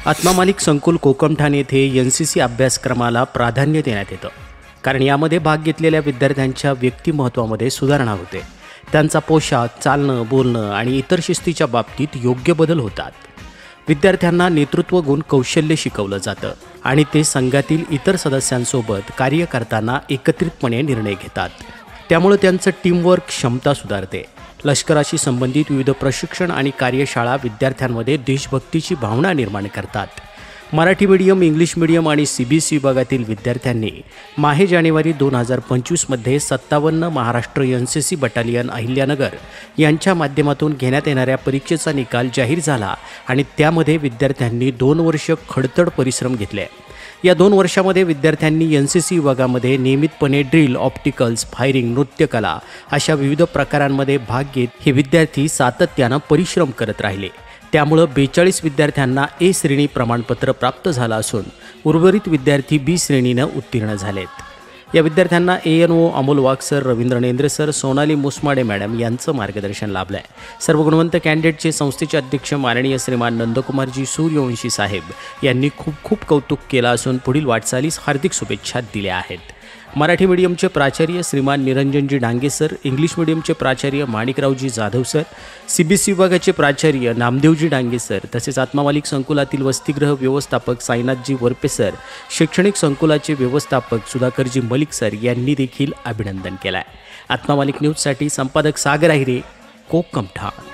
आत्मा मालिक संकुल कोकमठाण येथे NCC अभ्यासक्रमाला प्राधान्य देण्यात येतं, कारण यामध्ये भाग घेतलेल्या विद्यार्थ्यांच्या व्यक्तिमत्त्वामध्ये सुधारणा होते. त्यांचा पोशाख, चालणं, बोलणं आणि इतर शिस्तीच्या बाबतीत योग्य बदल होतात. विद्यार्थ्यांना नेतृत्व गुण कौशल्य शिकवलं जातं आणि ते संघातील इतर सदस्यांसोबत कार्य करताना एकत्रितपणे निर्णय घेतात. त्यामुळे त्यांचं टीमवर्क क्षमता सुधारते. लष्कराशी संबंधित विविध प्रशिक्षण आणि कार्यशाळा विद्यार्थ्यांमध्ये देशभक्तीची भावना निर्माण करतात. मराठी मीडियम, इंग्लिश मीडियम आणि CBSE विभागातील विद्यार्थ्यांनी माहे जानेवारी 2025मध्ये 57 महाराष्ट्र NCC बटालियन अहिल्यानगर यांच्या माध्यमातून घेण्यात येणाऱ्या परीक्षेचा निकाल जाहीर झाला आणि त्यामध्ये विद्यार्थ्यांनी 2 वर्ष खडतड परिश्रम घेतले. या 2 वर्षामध्ये विद्यार्थ्यांनी NCC विभागामध्ये नियमितपणे ड्रिल, ऑप्टिकल्स, फायरिंग, नृत्यकला अशा विविध प्रकारांमध्ये भाग घेत हे विद्यार्थी सातत्यानं परिश्रम करत राहिले. त्यामुळं 42 विद्यार्थ्यांना A श्रेणी प्रमाणपत्र प्राप्त झालं असून उर्वरित विद्यार्थी B श्रेणीनं उत्तीर्ण झालेत. या विद्यार्थ्यांना ANO Amol Wagh sir, Ravindra Nendre sir, Sonali Musmade madam यांचं मार्गदर्शन लाभलं आहे. सर्व गुणवंत कॅन्डिडेटचे संस्थेचे अध्यक्ष माननीय श्रीमान नंदकुमारजी सूर्यवंशी साहेब यांनी खूप खूप कौतुक केलं असून पुढील वाटचालीस हार्दिक शुभेच्छा दिल्या आहेत. मराठी मीडियमचे प्राचार्य श्रीमान निरंजनजी डांगे सर, इंग्लिश मीडियमचे प्राचार्य माणिकरावजी जाधव सर, CBSE विभागाचे प्राचार्य नामदेवजी डांगे सर, तसेच आत्मा मालिक संकुलातील वसतिगृह व्यवस्थापक साईनाथजी वरपे सर, शैक्षणिक संकुलाचे व्यवस्थापक सुधाकरजी मलिक सर यांनी देखील अभिनंदन केलं आहे. आत्मा मालिक न्यूजसाठी संपादक सागर आहिरे, कोकमठाण.